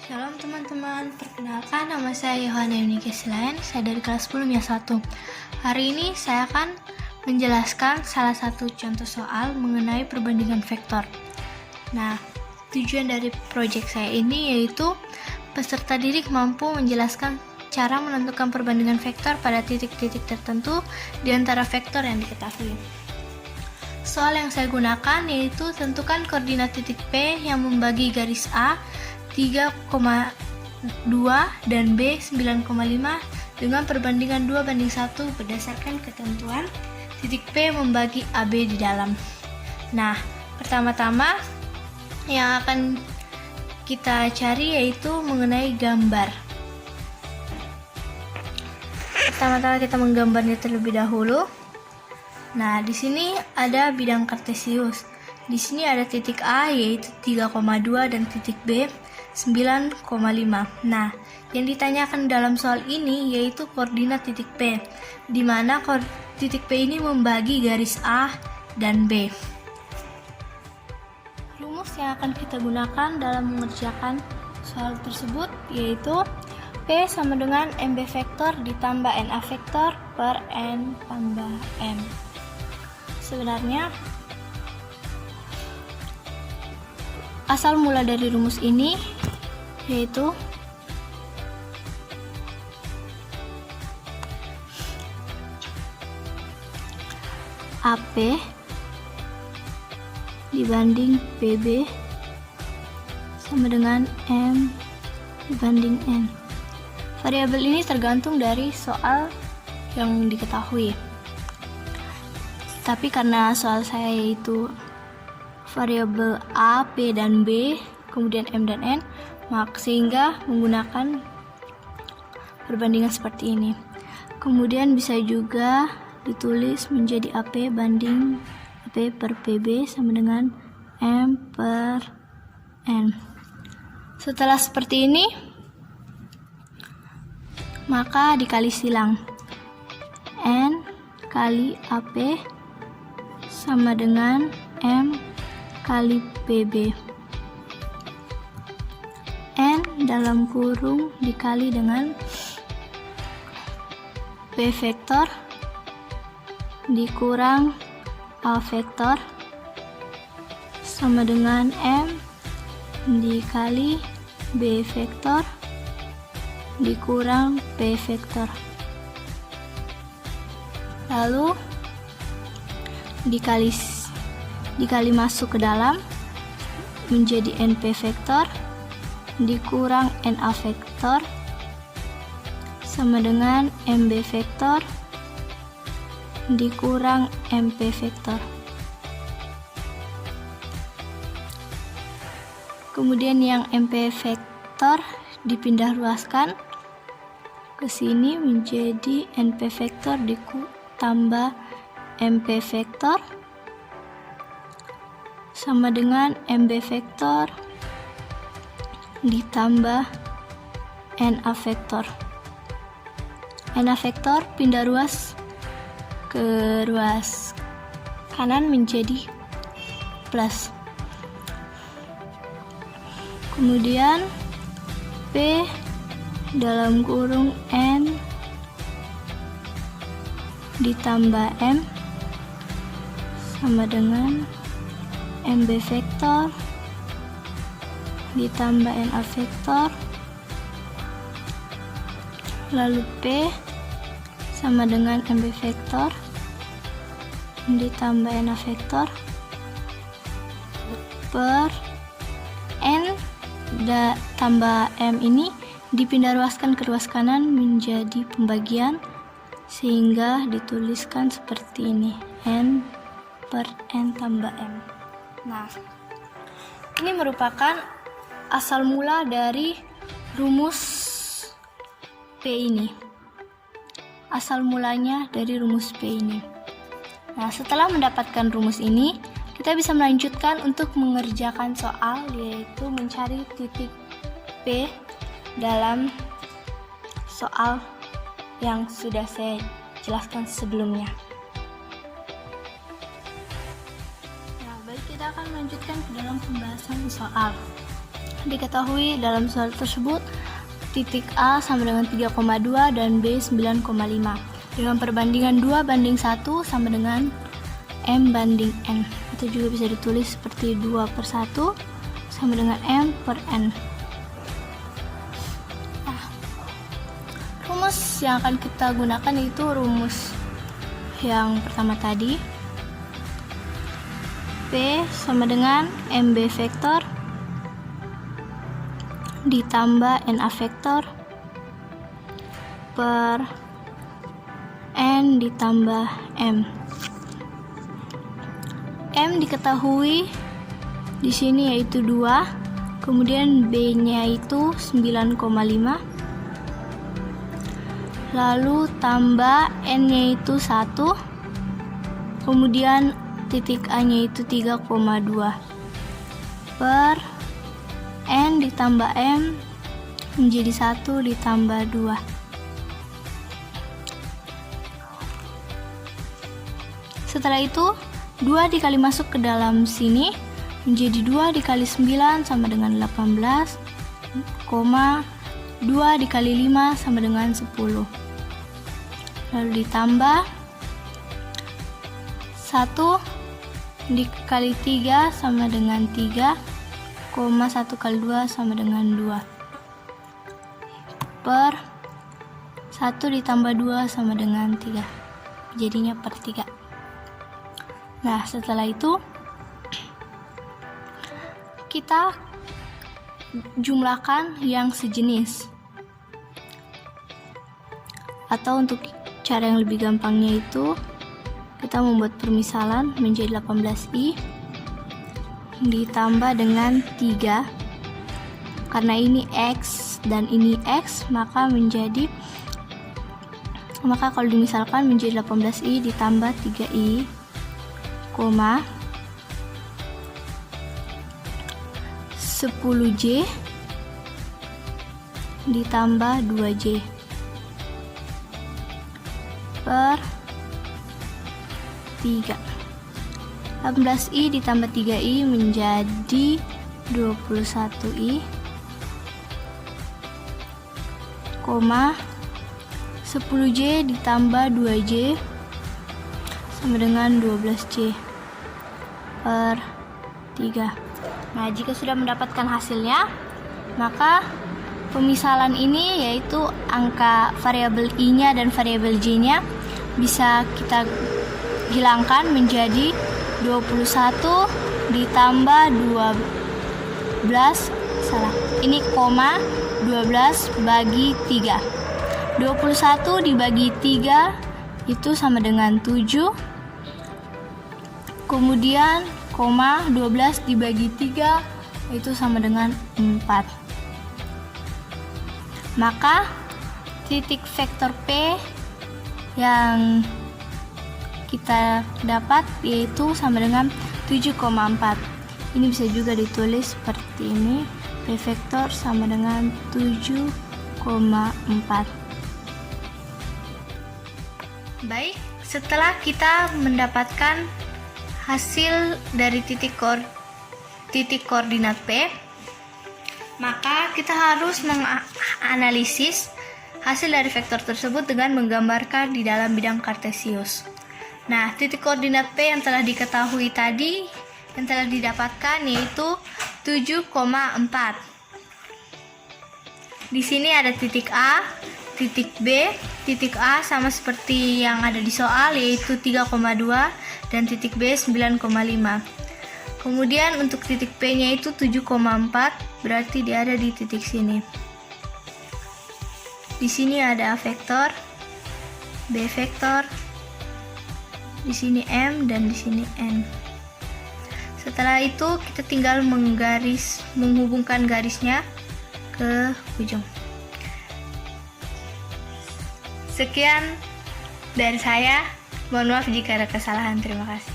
Shalom teman-teman, perkenalkan nama saya Yohana Yunike Silayan, saya dari kelas 10 MIA 1. Hari ini saya akan menjelaskan salah satu contoh soal mengenai perbandingan vektor. Nah, tujuan dari proyek saya ini yaitu peserta didik mampu menjelaskan cara menentukan perbandingan vektor pada titik-titik tertentu di antara vektor yang diketahui. Soal yang saya gunakan yaitu tentukan koordinat titik P yang membagi garis A 3,2 dan B 9,5 dengan perbandingan 2:1 berdasarkan ketentuan titik P membagi AB di dalam. Nah, pertama-tama yang akan kita cari yaitu mengenai gambar. Pertama-tama kita menggambarnya terlebih dahulu. Nah, di sini ada bidang kartesius. Di sini ada titik A yaitu 3,2 dan titik B 9,5. Nah, yang ditanyakan dalam soal ini yaitu koordinat titik P, di mana titik P ini membagi garis A dan B. Rumus yang akan kita gunakan dalam mengerjakan soal tersebut yaitu P sama dengan MB vektor ditambah NA vektor per N tambah M. Sebenarnya asal mula dari rumus ini yaitu AP dibanding PB sama dengan M dibanding N. Variabel ini tergantung dari soal yang diketahui. Tapi karena soal saya yaitu variabel A, P, dan B, kemudian M dan N, sehingga menggunakan perbandingan seperti ini. Kemudian bisa juga ditulis menjadi AP banding AP per PB sama dengan M per N. Setelah seperti ini, maka dikali silang. N kali AP sama dengan M kali PB. N dalam kurung dikali dengan P vektor dikurang A vektor sama dengan M dikali B vektor dikurang P vektor. Lalu dikali masuk ke dalam menjadi NP vektor dikurang NA vektor sama dengan MB vektor dikurang MP vektor. Kemudian yang MP vektor dipindah ruaskan ke sini menjadi NP vektor ditambah MP vektor sama dengan MB vektor ditambah NA vektor. NA vektor pindah ruas ke ruas kanan menjadi plus. Kemudian P dalam kurung N ditambah M sama dengan MB vektor ditambah NA vektor, lalu P sama dengan MB vektor ditambah NA vektor per N tambah M ini dipindah ruaskan ke ruas kanan menjadi pembagian sehingga dituliskan seperti ini, N per N tambah M. Nah, ini merupakan asal mula dari rumus P ini. Asal mulanya dari rumus P ini. Nah, setelah mendapatkan rumus ini, kita bisa melanjutkan untuk mengerjakan soal, yaitu mencari titik P dalam soal yang sudah saya jelaskan sebelumnya. Nah, baik, kita akan melanjutkan ke dalam pembahasan soal. Diketahui dalam soal tersebut titik A sama dengan 3,2 dan B 9,5 dengan perbandingan 2:1 sama dengan M banding N, atau juga bisa ditulis seperti 2/1 sama dengan M per N. Nah, rumus yang akan kita gunakan yaitu rumus yang pertama tadi, P sama dengan MB vektor ditambah NA vektor per N ditambah M. M diketahui di sini yaitu 2, kemudian B-nya itu 9,5, lalu tambah N-nya itu 1, kemudian titik A-nya itu 3,2 per N ditambah M menjadi 1 ditambah 2. Setelah itu 2 dikali masuk ke dalam sini menjadi 2 dikali 9 sama dengan 18, 2 dikali 5 sama dengan 10. Lalu ditambah 1 dikali 3 sama dengan 3, 1 kali 2 sama dengan 2 per 1 ditambah 2 sama dengan 3, jadinya per 3. Nah, setelah itu kita jumlahkan yang sejenis, atau untuk cara yang lebih gampangnya itu kita membuat permisalan menjadi 18i ditambah dengan 3, karena ini X dan ini X, maka kalau dimisalkan menjadi 18i ditambah 3i, 10j ditambah 2j per 3. 18i ditambah 3i menjadi 21i, 10j ditambah 2j sama dengan 12j per 3. Nah, jika sudah mendapatkan hasilnya, maka pemisalan ini yaitu angka variabel i-nya dan variabel j-nya bisa kita hilangkan menjadi 21 ditambah 12 bagi 3. 21 dibagi 3 itu sama dengan 7, kemudian 12 dibagi 3 itu sama dengan 4. Maka titik vektor P yang kita dapat yaitu sama dengan 7,4. Ini bisa juga ditulis seperti ini, P vektor sama dengan 7,4. Baik, setelah kita mendapatkan hasil dari titik koordinat P, maka kita harus menganalisis hasil dari vektor tersebut dengan menggambarkan di dalam bidang kartesius. Nah, titik koordinat P yang telah diketahui tadi, yang telah didapatkan yaitu 7,4. Di sini ada titik A, titik B, titik A sama seperti yang ada di soal yaitu 3,2 dan titik B 9,5. Kemudian untuk titik P-nya itu 7,4, berarti dia ada di titik sini. Di sini ada A vektor, B vektor, di sini M dan di sini N. Setelah itu kita tinggal menghubungkan garisnya ke ujung. Sekian dari saya. Mohon maaf jika ada kesalahan. Terima kasih.